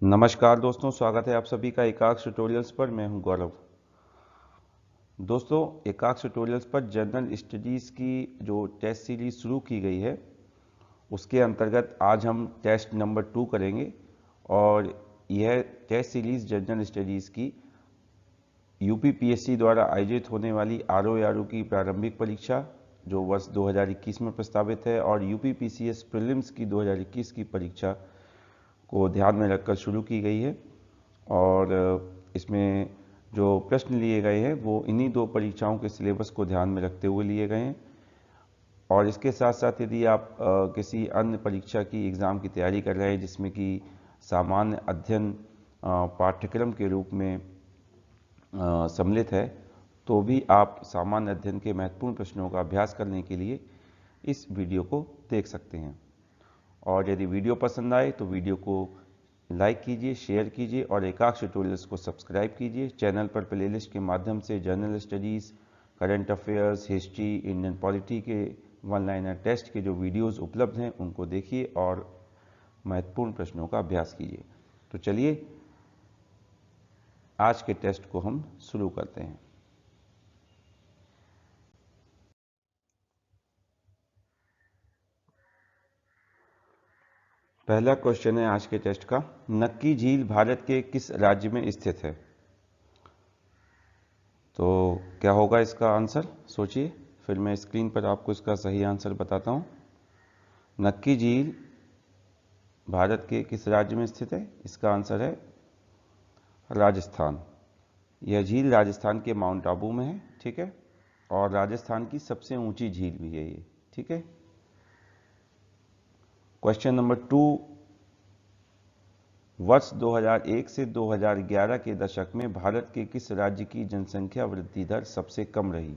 नमस्कार दोस्तों, स्वागत है आप सभी का एकाक्ष ट्यूटोरियल्स पर। मैं हूं गौरव। दोस्तों, एकाक्ष ट्यूटोरियल्स पर जनरल स्टडीज़ की जो टेस्ट सीरीज शुरू की गई है उसके अंतर्गत आज हम टेस्ट नंबर 2 करेंगे। और यह टेस्ट सीरीज जनरल स्टडीज़ की यूपीपीएससी द्वारा आयोजित होने वाली आरओ की प्रारंभिक परीक्षा जो वर्ष 2021 में प्रस्तावित है और यूपीपीसीएस प्रीलिम्स की 2021 की परीक्षा को ध्यान में रखकर शुरू की गई है। और इसमें जो प्रश्न लिए गए हैं वो इन्हीं दो परीक्षाओं के सिलेबस को ध्यान में रखते हुए लिए गए हैं। और इसके साथ साथ यदि आप किसी अन्य परीक्षा की एग्ज़ाम की तैयारी कर रहे हैं जिसमें कि सामान्य अध्ययन पाठ्यक्रम के रूप में सम्मिलित है, तो भी आप सामान्य अध्ययन के महत्वपूर्ण प्रश्नों का अभ्यास करने के लिए इस वीडियो को देख सकते हैं। और यदि वीडियो पसंद आए तो वीडियो को लाइक कीजिए, शेयर कीजिए और एकाक्ष ट्यूटोरियल्स को सब्सक्राइब कीजिए। चैनल पर प्लेलिस्ट के माध्यम से general studies, current affairs, history, Indian polity के वन लाइनर टेस्ट के जो वीडियोस उपलब्ध हैं उनको देखिए और महत्वपूर्ण प्रश्नों का अभ्यास कीजिए। तो चलिए आज के टेस्ट को हम शुरू करते हैं। पहला क्वेश्चन है आज के टेस्ट का, नक्की झील भारत के किस राज्य में स्थित है? तो क्या होगा इसका आंसर, सोचिए, फिर मैं स्क्रीन पर आपको इसका सही आंसर बताता हूँ। नक्की झील भारत के किस राज्य में स्थित है? इसका आंसर है राजस्थान। यह झील राजस्थान के माउंट आबू में है, ठीक है, और राजस्थान की सबसे ऊंची झील भी है ये, ठीक है। क्वेश्चन नंबर 2, वर्ष 2001 से 2011 के दशक में भारत के किस राज्य की जनसंख्या वृद्धि दर सबसे कम रही?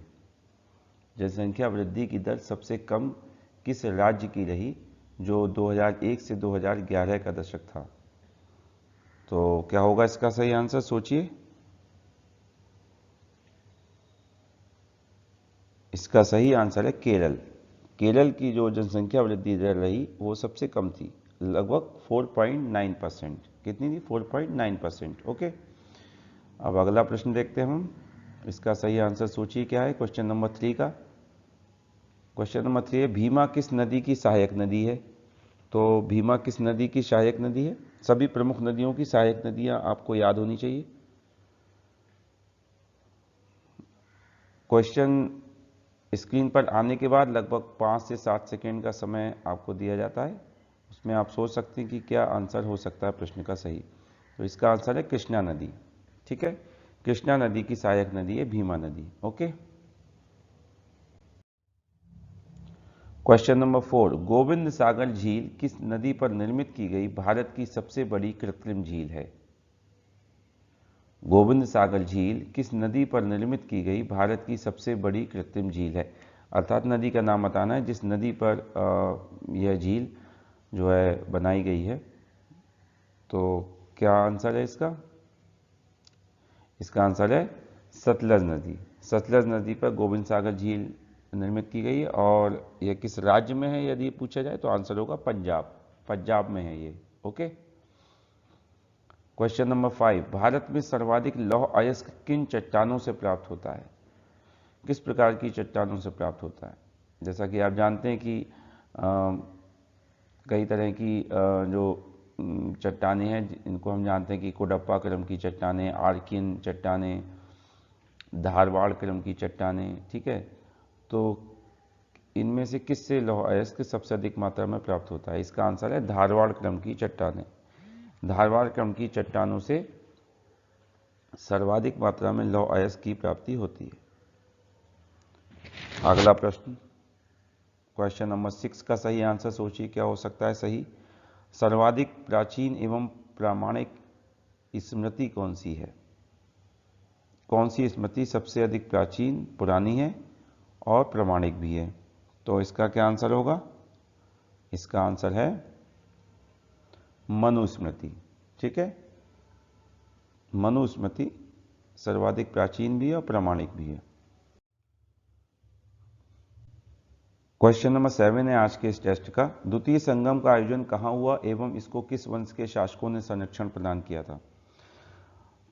जनसंख्या वृद्धि की दर सबसे कम किस राज्य की रही जो 2001 से 2011 का दशक था? तो क्या होगा इसका सही आंसर, सोचिए। इसका सही आंसर है केरल। केरल की जो जनसंख्या वृद्धि दर रही वो सबसे कम थी, लगभग 4.9%। कितनी थी? 4.9%। ओके, अब अगला प्रश्न देखते हैं हम। इसका सही आंसर सोचिए क्या है क्वेश्चन नंबर 3 का। क्वेश्चन नंबर 3 है, भीमा किस नदी की सहायक नदी है? तो भीमा किस नदी की सहायक नदी है? सभी प्रमुख नदियों की सहायक नदियां आपको याद होनी चाहिए। क्वेश्चन स्क्रीन पर आने के बाद लगभग 5 से 7 सेकेंड का समय आपको दिया जाता है, उसमें आप सोच सकते हैं कि क्या आंसर हो सकता है प्रश्न का सही। तो इसका आंसर है कृष्णा नदी, ठीक है। कृष्णा नदी की सहायक नदी है भीमा नदी। ओके, क्वेश्चन नंबर 4, गोविंद सागर झील किस नदी पर निर्मित की गई भारत की सबसे बड़ी कृत्रिम झील है? गोविंद सागर झील किस नदी पर निर्मित की गई भारत की सबसे बड़ी कृत्रिम झील है? अर्थात नदी का नाम बताना है जिस नदी पर यह झील जो है बनाई गई है। तो क्या आंसर है इसका? इसका आंसर है सतलज नदी। सतलज नदी पर गोविंद सागर झील निर्मित की गई है। और यह किस राज्य में है यदि पूछा जाए तो आंसर होगा पंजाब। पंजाब में है ये। ओके, क्वेश्चन नंबर 5, भारत में सर्वाधिक लौह अयस्क किन चट्टानों से प्राप्त होता है? किस प्रकार की चट्टानों से प्राप्त होता है? जैसा कि आप जानते हैं कि कई तरह की जो चट्टानें हैं इनको हम जानते हैं कि कोडप्पा क्रम की चट्टानें, आर्कियन चट्टानें, धारवाड़ क्रम की चट्टानें, ठीक है। तो इनमें से किससे लौह अयस्क सबसे अधिक मात्रा में प्राप्त होता है? इसका आंसर है धारवाड़ क्रम की चट्टानें। धारवाड़ क्रम की चट्टानों से सर्वाधिक मात्रा में लौह अयस्क की प्राप्ति होती है। अगला प्रश्न, क्वेश्चन नंबर 6 का सही आंसर सोचिए क्या हो सकता है सही। सर्वाधिक प्राचीन एवं प्रामाणिक स्मृति कौन सी है? कौन सी स्मृति सबसे अधिक प्राचीन, पुरानी है और प्रामाणिक भी है? तो इसका क्या आंसर होगा? इसका आंसर है मनुस्मृति, ठीक है। मनुस्मृति सर्वाधिक प्राचीन भी है और प्रामाणिक भी है। क्वेश्चन नंबर 7 है आज के इस टेस्ट का। द्वितीय संगम का आयोजन कहाँ हुआ एवं इसको किस वंश के शासकों ने संरक्षण प्रदान किया था?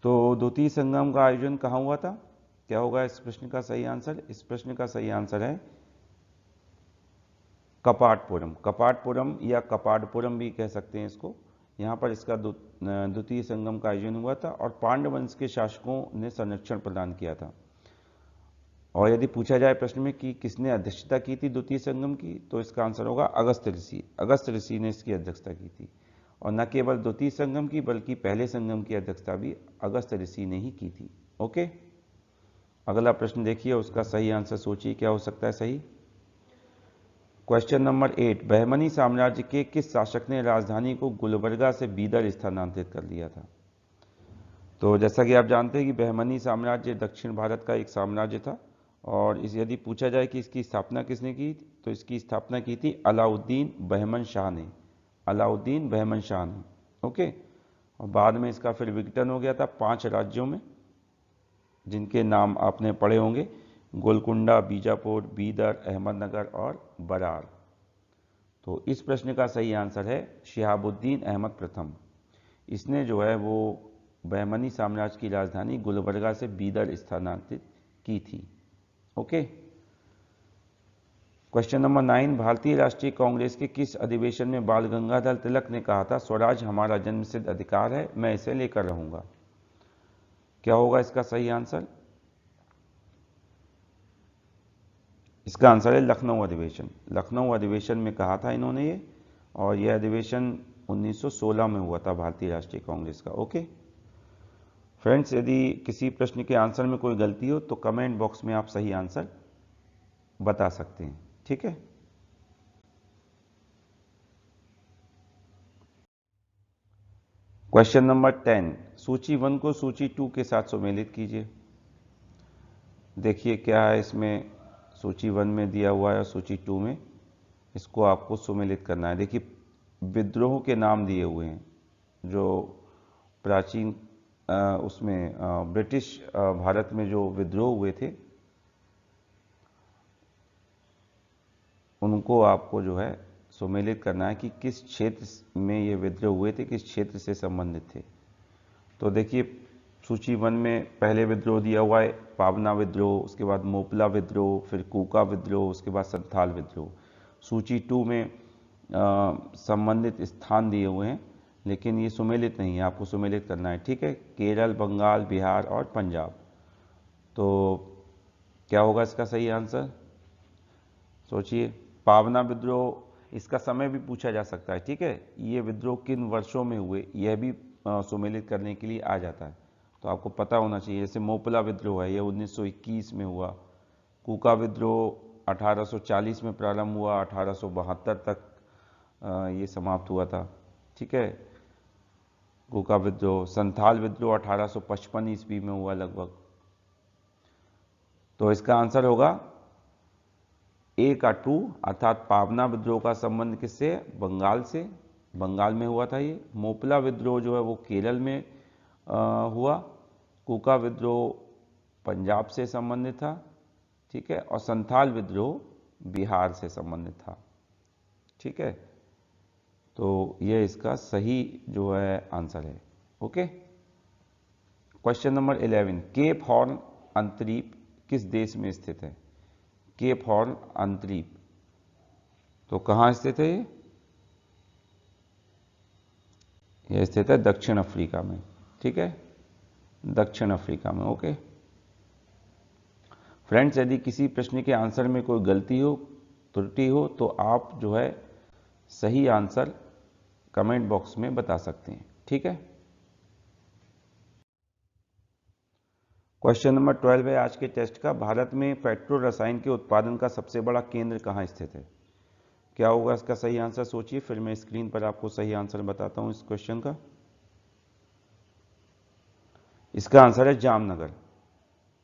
तो द्वितीय संगम का आयोजन कहाँ हुआ था? क्या होगा इस प्रश्न का सही आंसर? इस प्रश्न का सही आंसर है कपाटपुरम। कपाटपुरम या कपाटपुरम भी कह सकते हैं इसको। यहाँ पर इसका द्वितीय संगम का आयोजन हुआ था और पांड्य वंश के शासकों ने संरक्षण प्रदान किया था। और यदि पूछा जाए प्रश्न में कि किसने अध्यक्षता की थी द्वितीय संगम की, तो इसका आंसर होगा अगस्त्य ऋषि। अगस्त्य ऋषि ने इसकी अध्यक्षता की थी। और न केवल द्वितीय संगम की बल्कि पहले संगम की अध्यक्षता भी अगस्त्य ऋषि ने ही की थी। ओके, अगला प्रश्न देखिए, उसका सही आंसर सोचिए क्या हो सकता है सही। क्वेश्चन नंबर 8, बहमनी साम्राज्य के किस शासक ने राजधानी को गुलबर्गा से बीदर स्थानांतरित कर दिया था? तो जैसा कि आप जानते हैं कि बहमनी साम्राज्य दक्षिण भारत का एक साम्राज्य था और इस यदि पूछा जाए कि इसकी स्थापना किसने की, तो इसकी स्थापना की थी अलाउद्दीन बहमन शाह ने। अलाउद्दीन बहमन शाह ने। ओके, और बाद में इसका फिर विघटन हो गया था 5 राज्यों में, जिनके नाम आपने पढ़े होंगे, गोलकुंडा, बीजापुर, बीदर, अहमदनगर और बरार। तो इस प्रश्न का सही आंसर है शिहाबुद्दीन अहमद प्रथम। इसने जो है वो बहमनी साम्राज्य की राजधानी गुलबर्गा से बीदर स्थानांतरित की थी। ओके, क्वेश्चन नंबर 9, भारतीय राष्ट्रीय कांग्रेस के किस अधिवेशन में बाल गंगाधर तिलक ने कहा था स्वराज हमारा जन्मसिद्ध अधिकार है, मैं इसे लेकर रहूंगा? क्या होगा इसका सही आंसर? इसका आंसर है लखनऊ अधिवेशन। लखनऊ अधिवेशन में कहा था इन्होंने ये, और यह अधिवेशन 1916 में हुआ था भारतीय राष्ट्रीय कांग्रेस का। ओके फ्रेंड्स, यदि किसी प्रश्न के आंसर में कोई गलती हो तो कमेंट बॉक्स में आप सही आंसर बता सकते हैं, ठीक है। क्वेश्चन नंबर 10, सूची 1 को सूची 2 के साथ सुमेलित कीजिए। देखिए क्या है इसमें, सूची 1 में दिया हुआ है और सूची 2 में, इसको आपको सुमेलित करना है। देखिए विद्रोह के नाम दिए हुए हैं जो प्राचीन उसमें ब्रिटिश भारत में जो विद्रोह हुए थे उनको आपको जो है सुमेलित करना है कि किस क्षेत्र में ये विद्रोह हुए थे, किस क्षेत्र से संबंधित थे। तो देखिए सूची 1 में पहले विद्रोह दिया हुआ है पावना विद्रोह, उसके बाद मोपला विद्रोह, फिर कूका विद्रोह, उसके बाद संथाल विद्रोह। सूची 2 में संबंधित स्थान दिए हुए हैं, लेकिन ये सुमेलित नहीं है, आपको सुमेलित करना है, ठीक है। केरल, बंगाल, बिहार और पंजाब। तो क्या होगा इसका सही आंसर? सोचिए। पावना विद्रोह, इसका समय भी पूछा जा सकता है, ठीक है। ये विद्रोह किन वर्षों में हुए यह भी सुमेलित करने के लिए आ जाता है, तो आपको पता होना चाहिए। जैसे मोपला विद्रोह है, यह 1921 में हुआ। कूका विद्रोह 1840 में प्रारंभ हुआ, 1872 तक ये समाप्त हुआ था, ठीक है। कूका विद्रोह। संथाल विद्रोह 1855 ईस्वी में हुआ लगभग। तो इसका आंसर होगा ए का 2, अर्थात पावना विद्रोह का संबंध किससे? बंगाल से, बंगाल में हुआ था ये। मोपला विद्रोह जो है वो केरल में हुआ। कूका विद्रोह पंजाब से संबंधित था, ठीक है। और संथाल विद्रोह बिहार से संबंधित था, ठीक है। तो यह इसका सही जो है आंसर है। Okay, question number 11, Cape Horn अंतरीप किस देश में स्थित है? केप हॉर्न अंतरीप, तो कहां स्थित है ये? यह स्थित है दक्षिण अफ्रीका में, ठीक है, दक्षिण अफ्रीका में। ओके फ्रेंड्स, यदि किसी प्रश्न के आंसर में कोई गलती हो, त्रुटि हो, तो आप जो है सही आंसर कमेंट बॉक्स में बता सकते हैं, ठीक है। क्वेश्चन नंबर 12 है आज के टेस्ट का। भारत में पेट्रो रसायन के उत्पादन का सबसे बड़ा केंद्र कहां स्थित है? क्या होगा इसका सही आंसर? सोचिए, फिर मैं स्क्रीन पर आपको सही आंसर बताता हूं इस क्वेश्चन का। इसका आंसर है जामनगर।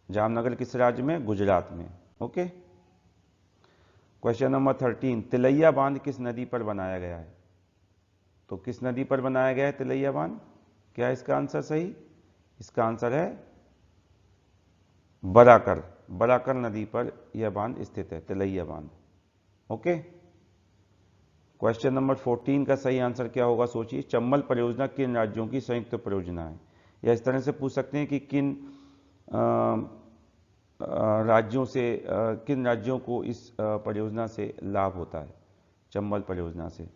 जामनगर किस राज्य में? गुजरात में। ओके, क्वेश्चन नंबर 13, तिलैया बांध किस नदी पर बनाया गया है? तो किस नदी पर बनाया गया है तिलैया बांध? क्या है इसका आंसर सही? इसका आंसर है बराकर। बराकर नदी पर यह बांध स्थित है, तिलैया बांध। ओके। क्वेश्चन नंबर 14 का सही आंसर क्या होगा सोचिए। चंबल परियोजना किन राज्यों की संयुक्त परियोजना है? या इस तरह से पूछ सकते हैं कि किन राज्यों को इस परियोजना से लाभ होता है, चंबल परियोजना से।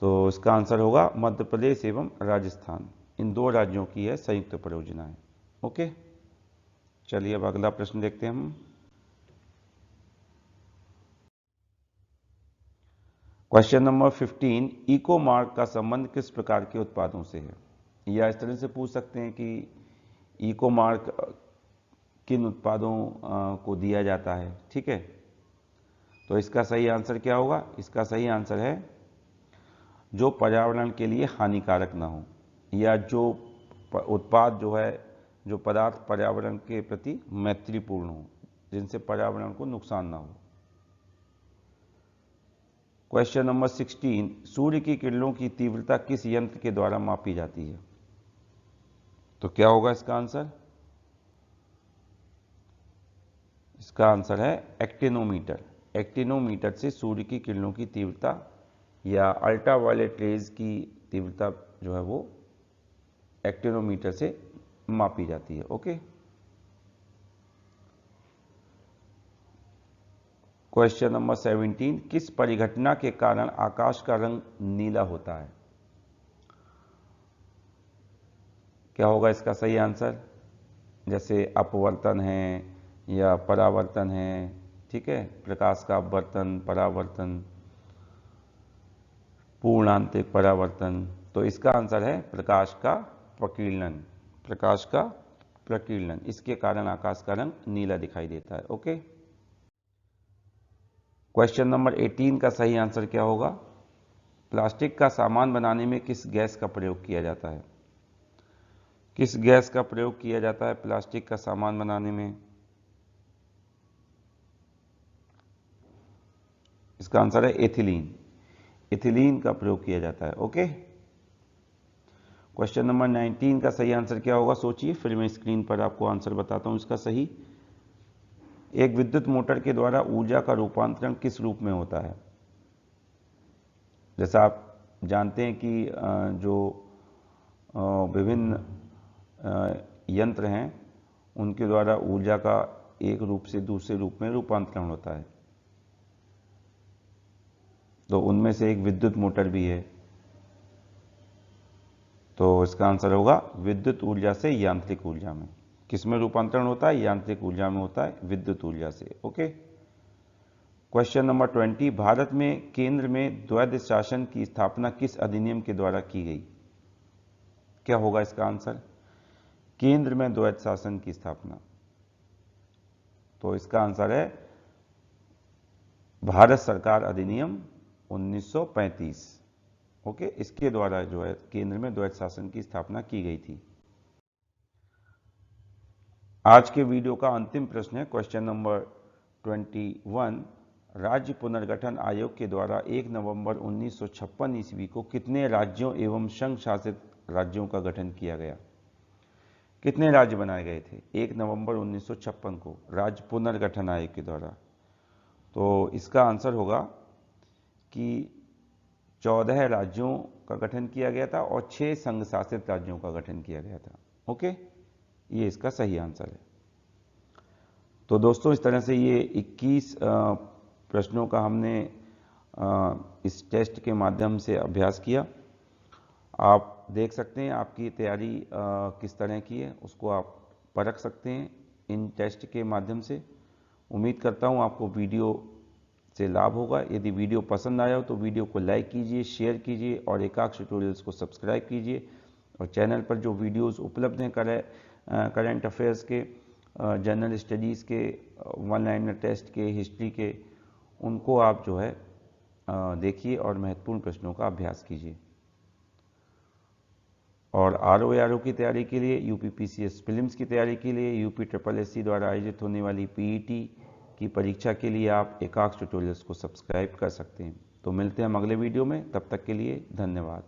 तो इसका आंसर होगा मध्य प्रदेश एवं राजस्थान, इन दो राज्यों की है संयुक्त परियोजना है। ओके, चलिए अब अगला प्रश्न देखते हैं हम। क्वेश्चन नंबर 15, इको मार्क का संबंध किस प्रकार के उत्पादों से है? या इस तरह से पूछ सकते हैं कि इको मार्क किन उत्पादों को दिया जाता है, ठीक है। तो इसका सही आंसर क्या होगा? इसका सही आंसर है जो पर्यावरण के लिए हानिकारक ना हो, या जो उत्पाद जो है, जो पदार्थ पर्यावरण के प्रति मैत्रीपूर्ण हो, जिनसे पर्यावरण को नुकसान ना हो। क्वेश्चन नंबर 16, सूर्य की किरणों की तीव्रता किस यंत्र के द्वारा मापी जाती है? तो क्या होगा इसका आंसर? इसका आंसर है एक्टिनोमीटर। एक्टिनोमीटर से सूर्य की किरणों की तीव्रता या अल्ट्रावायलेट रेज की तीव्रता जो है वो एक्टिनोमीटर से मापी जाती है। ओके। क्वेश्चन नंबर 17, किस परिघटना के कारण आकाश का रंग नीला होता है? क्या होगा इसका सही आंसर? जैसे अपवर्तन है या परावर्तन है, ठीक है, प्रकाश का अपवर्तन, परावर्तन, पूर्णांतरिक परावर्तन। तो इसका आंसर है प्रकाश का प्रकीर्णन। प्रकाश का प्रकीर्णन, इसके कारण आकाश का रंग नीला दिखाई देता है। ओके। क्वेश्चन नंबर 18 का सही आंसर क्या होगा? प्लास्टिक का सामान बनाने में किस गैस का प्रयोग किया जाता है? किस गैस का प्रयोग किया जाता है प्लास्टिक का सामान बनाने में? इसका आंसर है एथिलीन। एथिलीन का प्रयोग किया जाता है। ओके। क्वेश्चन नंबर 19 का सही आंसर क्या होगा सोचिए, फिर मैं स्क्रीन पर आपको आंसर बताता हूं इसका सही। एक विद्युत मोटर के द्वारा ऊर्जा का रूपांतरण किस रूप में होता है? जैसा आप जानते हैं कि जो विभिन्न यंत्र हैं उनके द्वारा ऊर्जा का एक रूप से दूसरे रूप में रूपांतरण होता है, तो उनमें से एक विद्युत मोटर भी है। तो इसका आंसर होगा विद्युत ऊर्जा से यांत्रिक ऊर्जा में। किसमें रूपांतरण होता है? यांत्रिक ऊर्जा में होता है, विद्युत ऊर्जा से। ओके। क्वेश्चन नंबर 20, भारत में केंद्र में द्वैध शासन की स्थापना किस अधिनियम के द्वारा की गई? क्या होगा इसका आंसर? केंद्र में द्वैध शासन की स्थापना, तो इसका आंसर है भारत सरकार अधिनियम 1935। ओके, इसके द्वारा जो है केंद्र में द्वैध शासन की स्थापना की गई थी। आज के वीडियो का अंतिम प्रश्न है क्वेश्चन नंबर 21, राज्य पुनर्गठन आयोग के द्वारा 1 नवंबर 1956 ईस्वी को कितने राज्यों एवं संघ शासित राज्यों का गठन किया गया? कितने राज्य बनाए गए थे 1 नवंबर 1956 को राज्य पुनर्गठन आयोग के द्वारा? तो इसका आंसर होगा कि 14 राज्यों का गठन किया गया था और 6 संघ शासित राज्यों का गठन किया गया था। ओके, ये इसका सही आंसर है। तो दोस्तों, इस तरह से ये 21 प्रश्नों का हमने इस टेस्ट के माध्यम से अभ्यास किया। आप देख सकते हैं आपकी तैयारी किस तरह की है, उसको आप परख सकते हैं इन टेस्ट के माध्यम से। उम्मीद करता हूँ आपको वीडियो से लाभ होगा। यदि वीडियो पसंद आया हो तो वीडियो को लाइक कीजिए, शेयर कीजिए और एकाक्ष ट्यूटोरियल्स को सब्सक्राइब कीजिए। और चैनल पर जो वीडियोस उपलब्ध हैं करंट अफेयर्स के, जनरल स्टडीज़ के, वन लाइनर टेस्ट के, हिस्ट्री के, उनको आप जो है देखिए और महत्वपूर्ण प्रश्नों का अभ्यास कीजिए। और आरओ की तैयारी के लिए, यूपीपीसीएस प्रीलिम्स की तैयारी के लिए, यूपीएसएससी द्वारा आयोजित होने वाली पीईटी की परीक्षा के लिए आप एकाक्ष ट्यूटोरियल्स को सब्सक्राइब कर सकते हैं। तो मिलते हैं हम अगले वीडियो में, तब तक के लिए धन्यवाद।